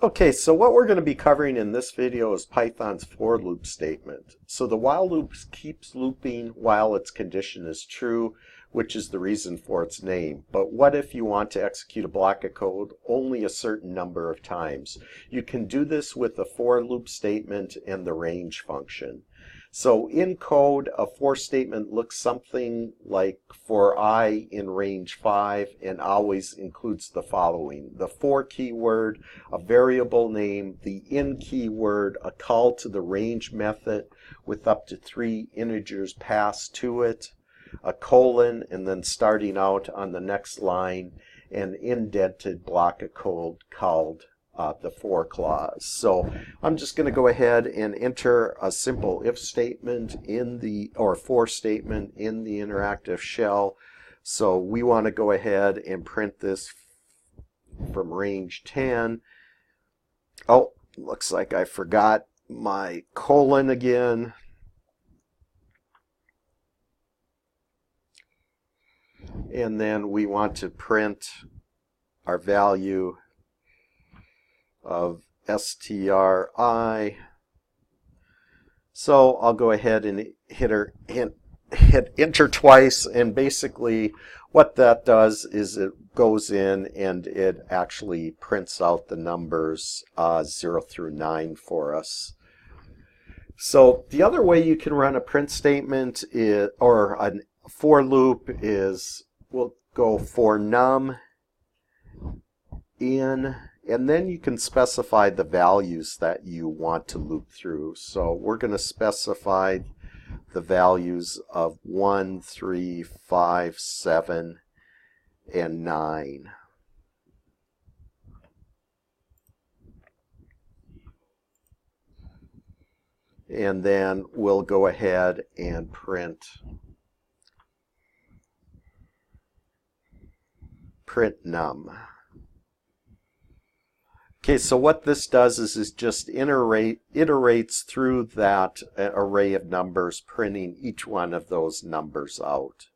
Okay, so what we're going to be covering in this video is Python's for loop statement. So the while loop keeps looping while its condition is true, which is the reason for its name. But what if you want to execute a block of code only a certain number of times? You can do this with the for loop statement and the range function. So in code, a for statement looks something like for I in range 5 and always includes the following: the for keyword, a variable name, the in keyword, a call to the range method with up to 3 integers passed to it, a colon, and then starting out on the next line, an indented block of code called the for clause. So I'm just going to go ahead and enter a simple if statement in the, or for statement in the interactive shell. So we want to go ahead and print this from range 10. Oh, looks like I forgot my colon again. And then we want to print our value of stri. So I'll go ahead and hit enter twice, and basically what that does is it goes in and it actually prints out the numbers 0 through 9 for us. So the other way you can run a print statement is, or a for loop is, we'll go for num in, and then you can specify the values that you want to loop through. So we're going to specify the values of 1, 3, 5, 7, and 9. And then we'll go ahead and print num. Okay, so what this does is it just iterates through that array of numbers, printing each one of those numbers out.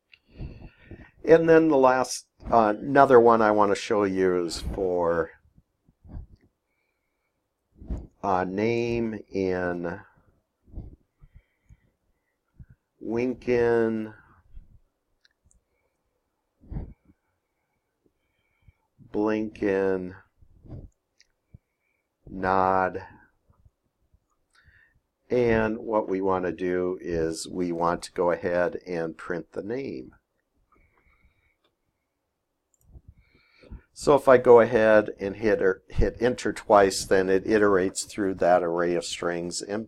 And then the last, another one I want to show you is for name in Winkin, Blinken, Nod, and what we want to do is we want to go ahead and print the name. So if I go ahead and hit enter twice, then it iterates through that array of strings and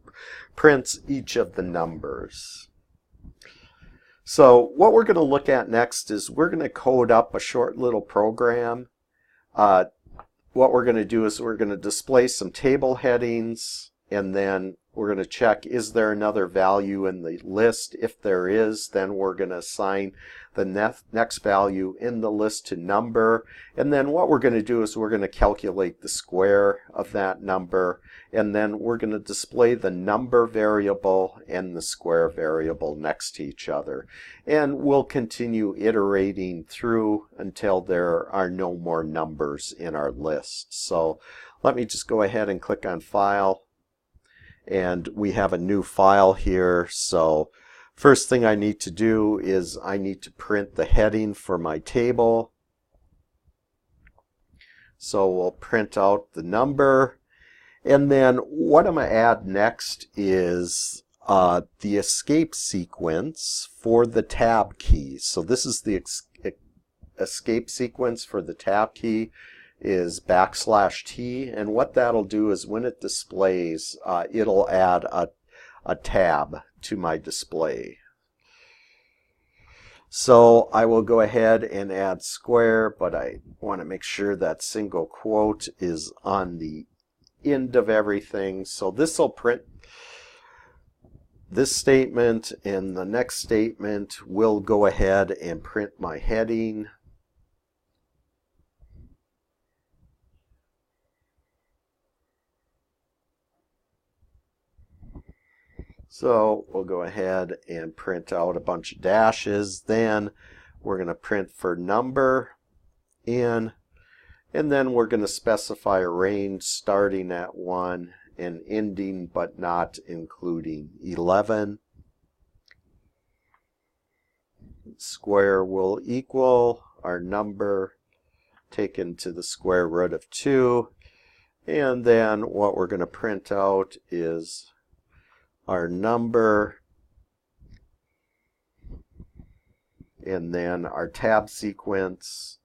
prints each of the numbers. So what we're going to look at next is we're going to code up a short little program. What we're going to do is we're going to display some table headings, and then we're going to check, is there another value in the list? If there is, then we're going to assign the next value in the list to number. And then what we're going to do is we're going to calculate the square of that number, and then we're going to display the number variable and the square variable next to each other. And we'll continue iterating through until there are no more numbers in our list. So let me just go ahead and click on File. And we have a new file here. So first thing I need to do is I need to print the heading for my table. So we'll print out the number. And then what I'm going to add next is the escape sequence for the tab key. So this is the escape sequence for the tab key is \T, and what that'll do is when it displays, it'll add a tab to my display. So I will go ahead and add square, but I want to make sure that single quote is on the end of everything. So this will print this statement, and the next statement will go ahead and print my heading. So we'll go ahead and print out a bunch of dashes. Then we're going to print for number in, And then we're going to specify a range starting at 1 and ending but not including 11. Square will equal our number taken to the square root of 2. And then what we're going to print out is our number and then our tab sequence.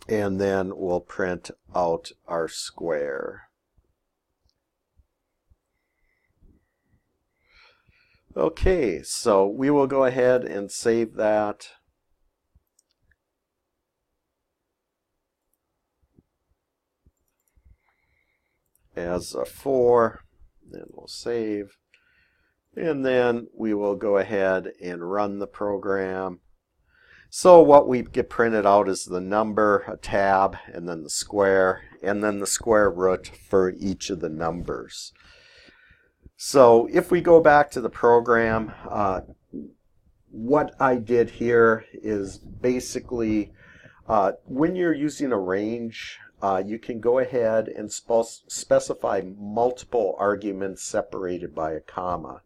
And then we'll print out our square. Okay, so we will go ahead and save that. As a 4, then we'll save. And then we will go ahead and run the program. So what we get printed out is the number, a tab, and then the square root for each of the numbers. So if we go back to the program, what I did here is basically when you're using a range, you can go ahead and specify multiple arguments separated by a comma.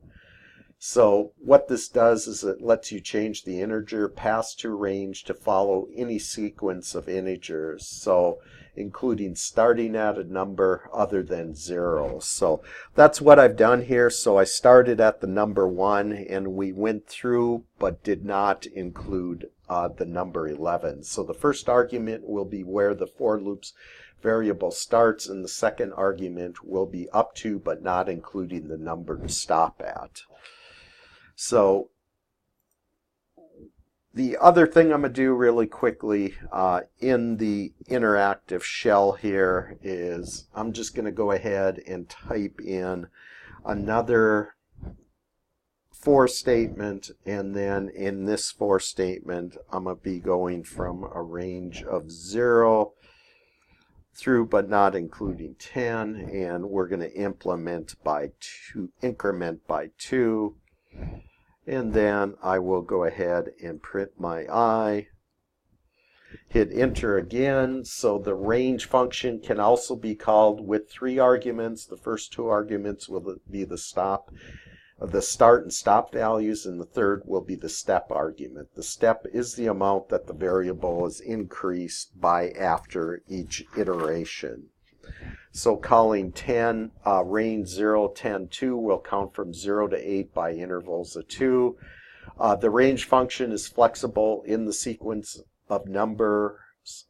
So what this does is it lets you change the integer passed to range to follow any sequence of integers, so including starting at a number other than 0. So that's what I've done here. So I started at the number 1 and we went through but did not include the number 11. So the first argument will be where the for loops variable starts, and the second argument will be up to but not including the number to stop at. So the other thing I'm going to do really quickly in the interactive shell here is I'm just going to go ahead and type in another for statement, and then in this for statement I'm going to be going from a range of 0 through but not including 10, and we're going to increment by 2. And then I will go ahead and print my I, hit enter again. So the range function can also be called with 3 arguments. The first 2 arguments will be the start and stop values, and the third will be the step argument. The step is the amount that the variable is increased by after each iteration. So calling 10, range 0, 10, 2 will count from 0 to 8 by intervals of 2. The range function is flexible in the sequence of numbers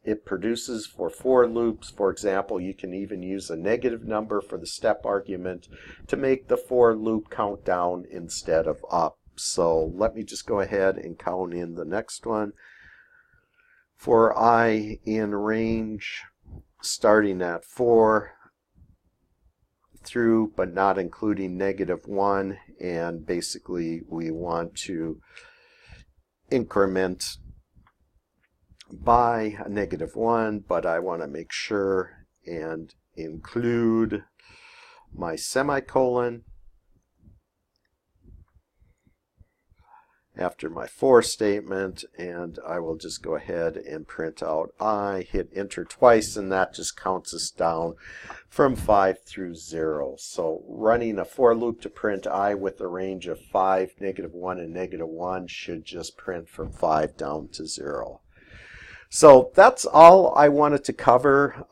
it produces for loops. For example, you can even use a negative number for the step argument to make the for loop count down instead of up. So let me just go ahead and count in the next one. For I in range starting at 4 through but not including -1, and basically we want to increment by a -1, but I want to make sure and include my semicolon after my for statement, and I will just go ahead and print out I, hit enter twice, and that just counts us down from 5 through 0. So running a for loop to print I with a range of 5, -1, and -1 should just print from 5 down to 0. So that's all I wanted to cover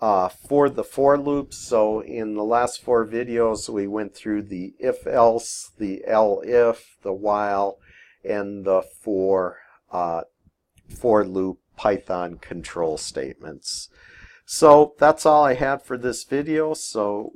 for the for loops. So in the last 4 videos we went through the if-else, the elif, the while, and the for loop Python control statements. So that's all I had for this video. So